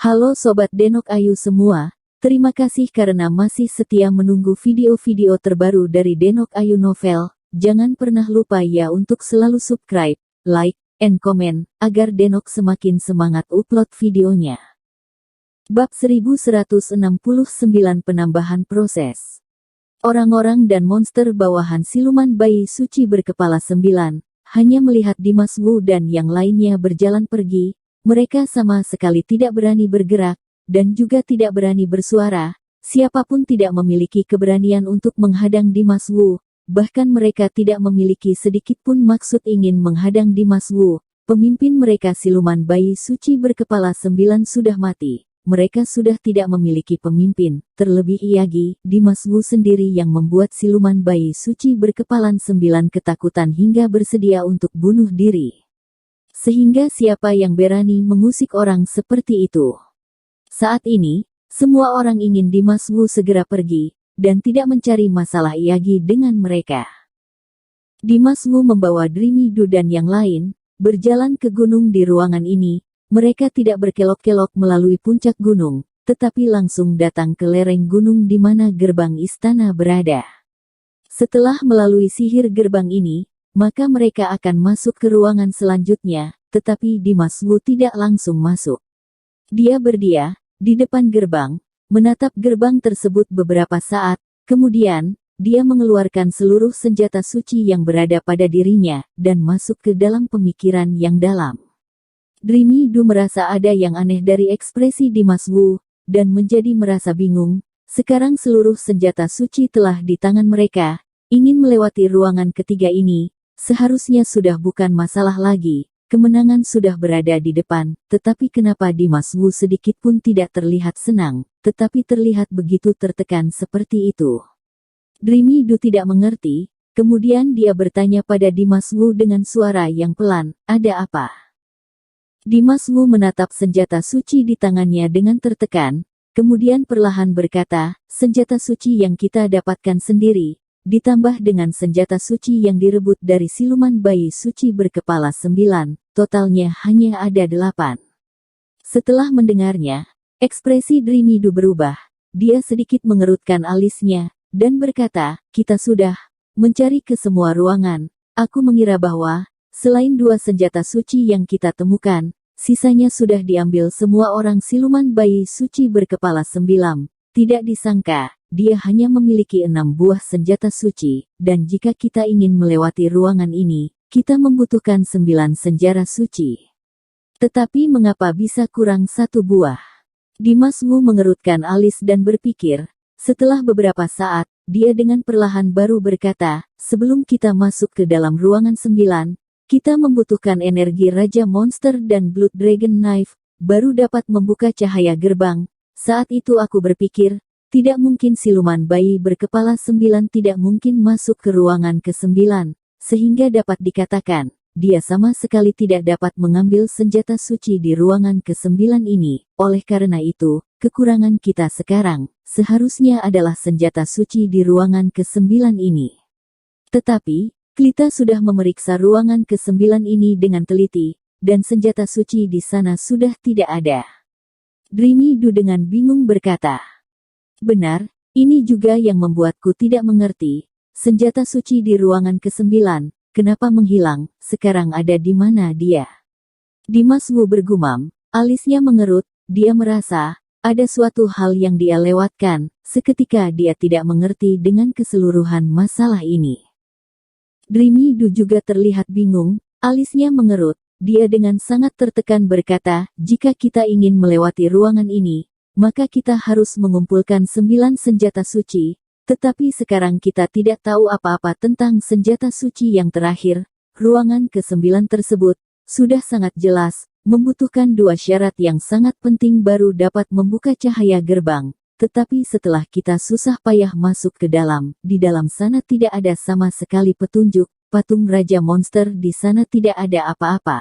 Halo Sobat Denok Ayu semua, terima kasih karena masih setia menunggu video-video terbaru dari Denok Ayu Novel. Jangan pernah lupa ya untuk selalu subscribe, like, and comment, agar Denok semakin semangat upload videonya. Bab 1169 Penambahan Proses. Orang-orang dan monster bawahan siluman bayi suci berkepala 9, hanya melihat Dimas Wu dan yang lainnya berjalan pergi. Mereka sama sekali tidak berani bergerak, dan juga tidak berani bersuara. Siapapun tidak memiliki keberanian untuk menghadang Dimas Wu, bahkan mereka tidak memiliki sedikitpun maksud ingin menghadang Dimas Wu. Pemimpin mereka siluman bayi suci berkepala 9 sudah mati. Mereka sudah tidak memiliki pemimpin, terlebih Iyagi, Dimas Wu sendiri yang membuat siluman bayi suci berkepala 9 ketakutan hingga bersedia untuk bunuh diri. Sehingga siapa yang berani mengusik orang seperti itu? Saat ini, semua orang ingin Dimas Wu segera pergi, dan tidak mencari masalah Iyagi dengan mereka. Dimas Wu membawa Dreamy Du dan yang lain, berjalan ke gunung di ruangan ini. Mereka tidak berkelok-kelok melalui puncak gunung, tetapi langsung datang ke lereng gunung di mana gerbang istana berada. Setelah melalui sihir gerbang ini, maka mereka akan masuk ke ruangan selanjutnya, tetapi Dimas Wu tidak langsung masuk. Dia berdiam di depan gerbang, menatap gerbang tersebut beberapa saat, kemudian, dia mengeluarkan seluruh senjata suci yang berada pada dirinya, dan masuk ke dalam pemikiran yang dalam. Dreamy Du merasa ada yang aneh dari ekspresi Dimas Wu, dan menjadi merasa bingung. Sekarang seluruh senjata suci telah di tangan mereka, ingin melewati ruangan ketiga ini. Seharusnya sudah bukan masalah lagi, kemenangan sudah berada di depan, tetapi kenapa Dimas Wu sedikit pun tidak terlihat senang, tetapi terlihat begitu tertekan seperti itu. Dreamy Du tidak mengerti, kemudian dia bertanya pada Dimas Wu dengan suara yang pelan, ada apa? Dimas Wu menatap senjata suci di tangannya dengan tertekan, kemudian perlahan berkata, senjata suci yang kita dapatkan sendiri, ditambah dengan senjata suci yang direbut dari siluman bayi suci berkepala 9, totalnya hanya ada 8. Setelah mendengarnya, ekspresi Dreamy Du berubah. Dia sedikit mengerutkan alisnya, dan berkata, kita sudah mencari ke semua ruangan. Aku mengira bahwa, selain 2 senjata suci yang kita temukan, sisanya sudah diambil semua orang siluman bayi suci berkepala 9. Tidak disangka, dia hanya memiliki 6 buah senjata suci, dan jika kita ingin melewati ruangan ini, kita membutuhkan 9 senjata suci. Tetapi mengapa bisa kurang 1 buah? Dimas Wu mengerutkan alis dan berpikir. Setelah beberapa saat, dia dengan perlahan baru berkata, sebelum kita masuk ke dalam ruangan 9, kita membutuhkan energi Raja Monster dan Blood Dragon Knife, baru dapat membuka cahaya gerbang. Saat itu aku berpikir, tidak mungkin siluman bayi berkepala 9 tidak mungkin masuk ke ruangan ke-9, sehingga dapat dikatakan, dia sama sekali tidak dapat mengambil senjata suci di ruangan ke-9 ini. Oleh karena itu, kekurangan kita sekarang, seharusnya adalah senjata suci di ruangan ke-9 ini. Tetapi, kita sudah memeriksa ruangan ke-9 ini dengan teliti, dan senjata suci di sana sudah tidak ada. Dreamy Du dengan bingung berkata. Benar, ini juga yang membuatku tidak mengerti. Senjata suci di ruangan ke-9, kenapa menghilang, sekarang ada di mana dia? Dimas Wu bergumam, alisnya mengerut, dia merasa, ada suatu hal yang dia lewatkan, seketika dia tidak mengerti dengan keseluruhan masalah ini. Dreamy Du juga terlihat bingung, alisnya mengerut. Dia dengan sangat tertekan berkata, jika kita ingin melewati ruangan ini, maka kita harus mengumpulkan 9 senjata suci, tetapi sekarang kita tidak tahu apa-apa tentang senjata suci yang terakhir. Ruangan ke-9 tersebut, sudah sangat jelas, membutuhkan 2 syarat yang sangat penting baru dapat membuka cahaya gerbang. Tetapi setelah kita susah payah masuk ke dalam, di dalam sana tidak ada sama sekali petunjuk. Patung Raja Monster di sana tidak ada apa-apa.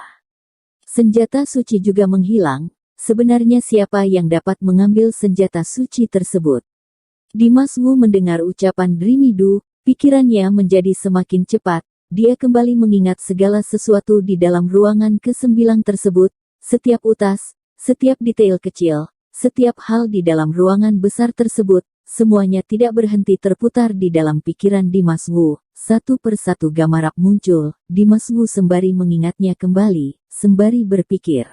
Senjata suci juga menghilang. Sebenarnya siapa yang dapat mengambil senjata suci tersebut? Dimas Wu mendengar ucapan Dreamy Du, pikirannya menjadi semakin cepat. Dia kembali mengingat segala sesuatu di dalam ruangan ke-9 tersebut. Setiap utas, Setiap detail kecil, setiap hal di dalam ruangan besar tersebut, semuanya tidak berhenti terputar di dalam pikiran Dimas Wu. Satu persatu gamarap muncul, Dimas Wu sembari mengingatnya kembali, sembari berpikir.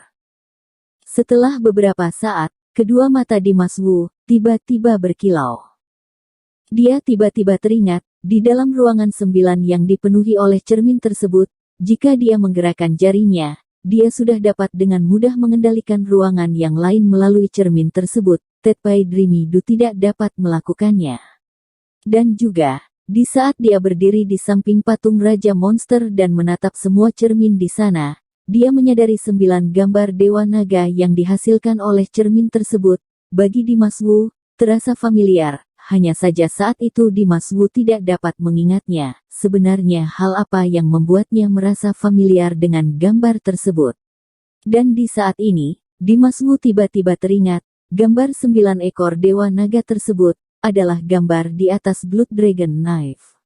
Setelah beberapa saat, kedua mata Dimas Wu tiba-tiba berkilau. Dia tiba-tiba teringat, di dalam ruangan 9 yang dipenuhi oleh cermin tersebut, jika dia menggerakkan jarinya, dia sudah dapat dengan mudah mengendalikan ruangan yang lain melalui cermin tersebut. Tetpai Dreamy Du tidak dapat melakukannya. Dan juga, di saat dia berdiri di samping patung Raja Monster dan menatap semua cermin di sana, dia menyadari 9 gambar Dewa Naga yang dihasilkan oleh cermin tersebut. Bagi Dimas Wu, terasa familiar. Hanya saja saat itu Dimas Wu tidak dapat mengingatnya, sebenarnya hal apa yang membuatnya merasa familiar dengan gambar tersebut. Dan di saat ini, Dimas Wu tiba-tiba teringat, gambar 9 ekor Dewa Naga tersebut, adalah gambar di atas Blood Dragon Knife.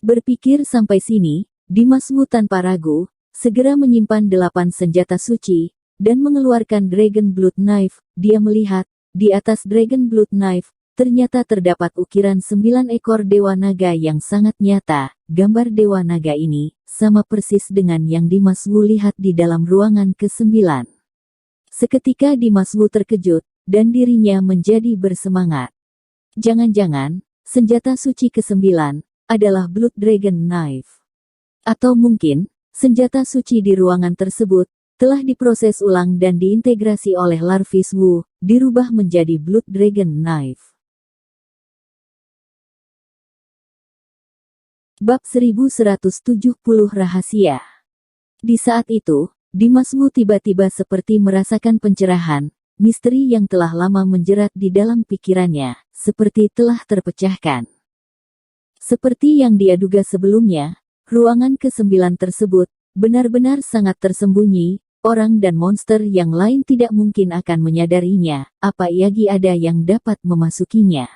Berpikir sampai sini, Dimas Wu tanpa ragu, segera menyimpan 8 senjata suci, dan mengeluarkan Dragon Blood Knife. Dia melihat, di atas Dragon Blood Knife, ternyata terdapat ukiran 9 ekor Dewa Naga yang sangat nyata. Gambar Dewa Naga ini, sama persis dengan yang Dimas Wu lihat di dalam ruangan ke-9. Seketika Dimas Wu terkejut, dan dirinya menjadi bersemangat. Jangan-jangan, senjata suci ke-9, adalah Blood Dragon Knife. Atau mungkin, senjata suci di ruangan tersebut, telah diproses ulang dan diintegrasi oleh Larvis Wu, dirubah menjadi Blood Dragon Knife. Bab 1170 Rahasia. Di saat itu, Dimas Wu tiba-tiba seperti merasakan pencerahan, misteri yang telah lama menjerat di dalam pikirannya, seperti telah terpecahkan. Seperti yang dia duga sebelumnya, ruangan ke-9 tersebut, benar-benar sangat tersembunyi, orang dan monster yang lain tidak mungkin akan menyadarinya, apalagi ada yang dapat memasukinya.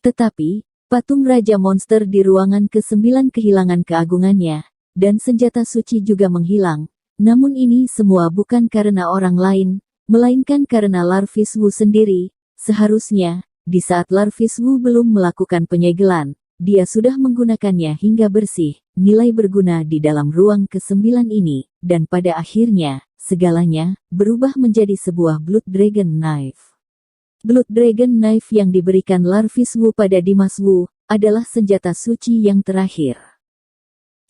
Tetapi, patung Raja Monster di ruangan ke-9 kehilangan keagungannya, dan senjata suci juga menghilang. Namun ini semua bukan karena orang lain, melainkan karena Larvis Wu sendiri. Seharusnya, di saat Larvis Wu belum melakukan penyegelan, dia sudah menggunakannya hingga bersih, nilai berguna di dalam ruang ke-9 ini, dan pada akhirnya, segalanya berubah menjadi sebuah Blood Dragon Knife. Blood Dragon Knife yang diberikan Larvis Wu pada Dimas Wu, adalah senjata suci yang terakhir.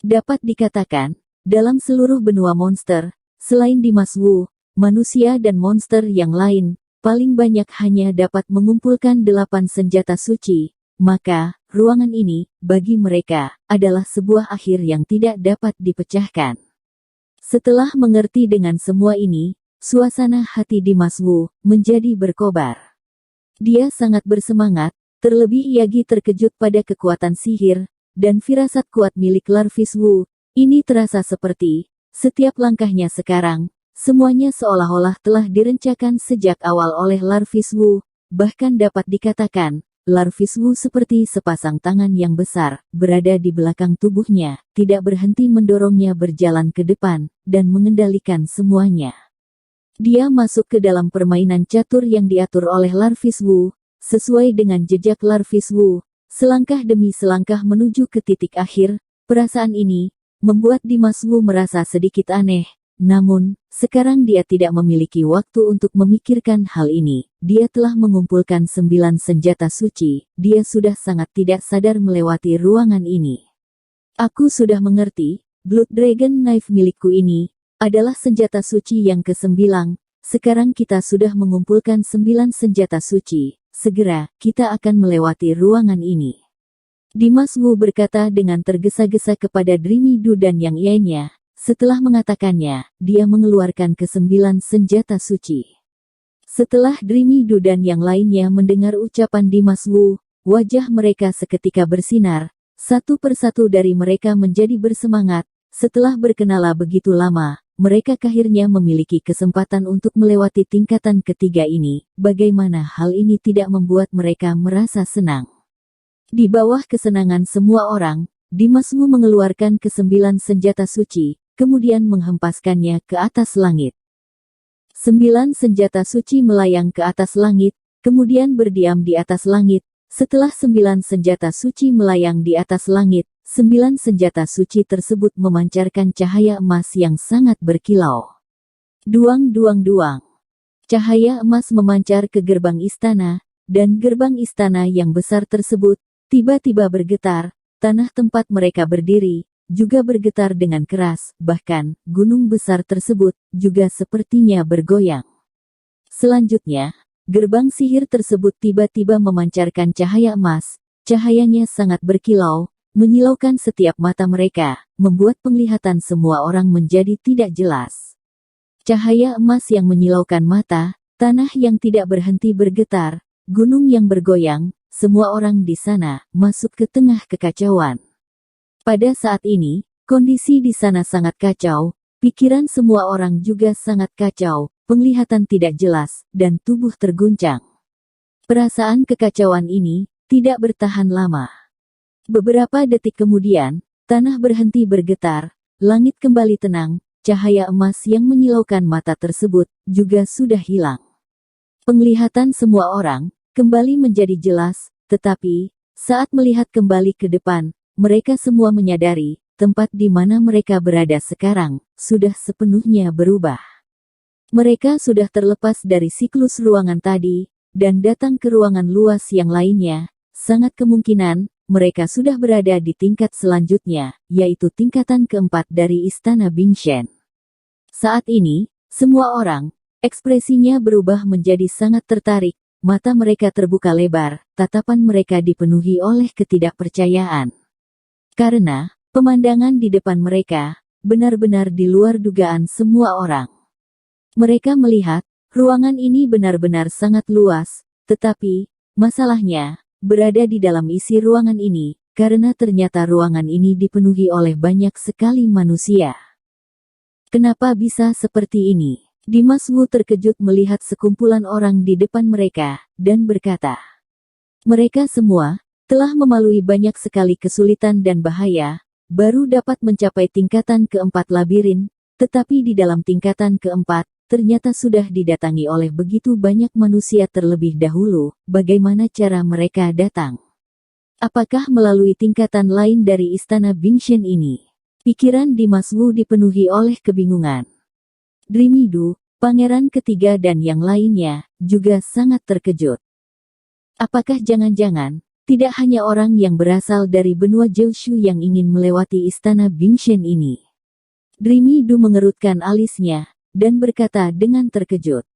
Dapat dikatakan, dalam seluruh benua monster, selain Dimas Wu, manusia dan monster yang lain, paling banyak hanya dapat mengumpulkan 8 senjata suci, maka, ruangan ini, bagi mereka, adalah sebuah akhir yang tidak dapat dipecahkan. Setelah mengerti dengan semua ini, suasana hati Dimas Wu menjadi berkobar. Dia sangat bersemangat, terlebih Yagi terkejut pada kekuatan sihir, dan firasat kuat milik Larvis Wu. Ini terasa seperti, setiap langkahnya sekarang, semuanya seolah-olah telah direncanakan sejak awal oleh Larvis Wu. Bahkan dapat dikatakan, Larvis Wu seperti sepasang tangan yang besar, berada di belakang tubuhnya, tidak berhenti mendorongnya berjalan ke depan, dan mengendalikan semuanya. Dia masuk ke dalam permainan catur yang diatur oleh Larvis Wu, sesuai dengan jejak Larvis Wu, selangkah demi selangkah menuju ke titik akhir. Perasaan ini membuat Dimas Wu merasa sedikit aneh, namun, sekarang dia tidak memiliki waktu untuk memikirkan hal ini. Dia telah mengumpulkan 9 senjata suci, dia sudah sangat tidak sadar melewati ruangan ini. Aku sudah mengerti, Blood Dragon Knife milikku ini, adalah senjata suci yang ke-9, sekarang kita sudah mengumpulkan 9 senjata suci, segera, kita akan melewati ruangan ini. Dimas Wu berkata dengan tergesa-gesa kepada Dreamy Du dan yang lainnya, setelah mengatakannya, dia mengeluarkan ke-9 senjata suci. Setelah Dreamy Du dan yang lainnya mendengar ucapan Dimas Wu, wajah mereka seketika bersinar, satu persatu dari mereka menjadi bersemangat. Setelah berkenala begitu lama, mereka akhirnya memiliki kesempatan untuk melewati tingkatan ketiga ini. Bagaimana hal ini tidak membuat mereka merasa senang? Di bawah kesenangan semua orang, Dimas Wu mengeluarkan ke-9 senjata suci, kemudian menghempaskannya ke atas langit. 9 senjata suci melayang ke atas langit, kemudian berdiam di atas langit. Setelah 9 senjata suci melayang di atas langit, 9 senjata suci tersebut memancarkan cahaya emas yang sangat berkilau. Duang duang duang. Cahaya emas memancar ke gerbang istana, dan gerbang istana yang besar tersebut tiba-tiba bergetar. Tanah tempat mereka berdiri juga bergetar dengan keras, bahkan gunung besar tersebut juga sepertinya bergoyang. Selanjutnya, gerbang sihir tersebut tiba-tiba memancarkan cahaya emas. Cahayanya sangat berkilau, menyilaukan setiap mata mereka, membuat penglihatan semua orang menjadi tidak jelas. Cahaya emas yang menyilaukan mata, tanah yang tidak berhenti bergetar, gunung yang bergoyang, semua orang di sana masuk ke tengah kekacauan. Pada saat ini, kondisi di sana sangat kacau, pikiran semua orang juga sangat kacau, penglihatan tidak jelas, dan tubuh terguncang. Perasaan kekacauan ini tidak bertahan lama. Beberapa detik kemudian, tanah berhenti bergetar, langit kembali tenang, cahaya emas yang menyilaukan mata tersebut juga sudah hilang. Penglihatan semua orang kembali menjadi jelas, tetapi saat melihat kembali ke depan, mereka semua menyadari tempat di mana mereka berada sekarang sudah sepenuhnya berubah. Mereka sudah terlepas dari siklus ruangan tadi dan datang ke ruangan luas yang lainnya. Sangat kemungkinan mereka sudah berada di tingkat selanjutnya, yaitu tingkatan keempat dari Istana Bingshen. Saat ini, semua orang, ekspresinya berubah menjadi sangat tertarik, mata mereka terbuka lebar, tatapan mereka dipenuhi oleh ketidakpercayaan. Karena, pemandangan di depan mereka, benar-benar di luar dugaan semua orang. Mereka melihat, ruangan ini benar-benar sangat luas, tetapi, masalahnya, berada di dalam isi ruangan ini, karena ternyata ruangan ini dipenuhi oleh banyak sekali manusia. Kenapa bisa seperti ini? Dimas Wu terkejut melihat sekumpulan orang di depan mereka, dan berkata, mereka semua telah melalui banyak sekali kesulitan dan bahaya, baru dapat mencapai tingkatan keempat labirin, tetapi di dalam tingkatan keempat, ternyata sudah didatangi oleh begitu banyak manusia terlebih dahulu. Bagaimana cara mereka datang? Apakah melalui tingkatan lain dari Istana Bingshen ini? Pikiran Dimas Wu dipenuhi oleh kebingungan. Dreamy Du, pangeran ketiga dan yang lainnya, juga sangat terkejut. Apakah jangan-jangan, tidak hanya orang yang berasal dari benua Jiushu yang ingin melewati Istana Bingshen ini? Dreamy Du mengerutkan alisnya, dan berkata dengan terkejut.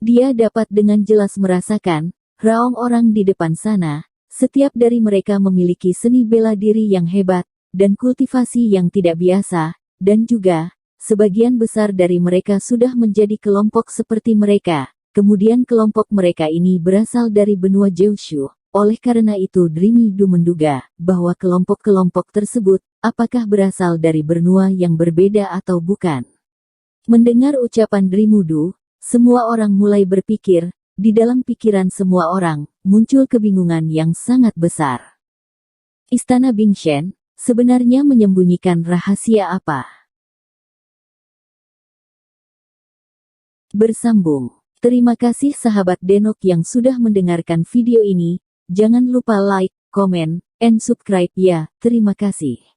Dia dapat dengan jelas merasakan, raung orang di depan sana, setiap dari mereka memiliki seni bela diri yang hebat, dan kultivasi yang tidak biasa, dan juga, sebagian besar dari mereka sudah menjadi kelompok seperti mereka, kemudian kelompok mereka ini berasal dari benua Jiushu. Oleh karena itu Dreamy Du menduga, bahwa kelompok-kelompok tersebut, apakah berasal dari benua yang berbeda atau bukan. Mendengar ucapan Dreamy Du, semua orang mulai berpikir, di dalam pikiran semua orang, muncul kebingungan yang sangat besar. Istana Bingshen sebenarnya menyembunyikan rahasia apa? Bersambung. Terima kasih sahabat Denok yang sudah mendengarkan video ini. Jangan lupa like, comment, and subscribe ya. Terima kasih.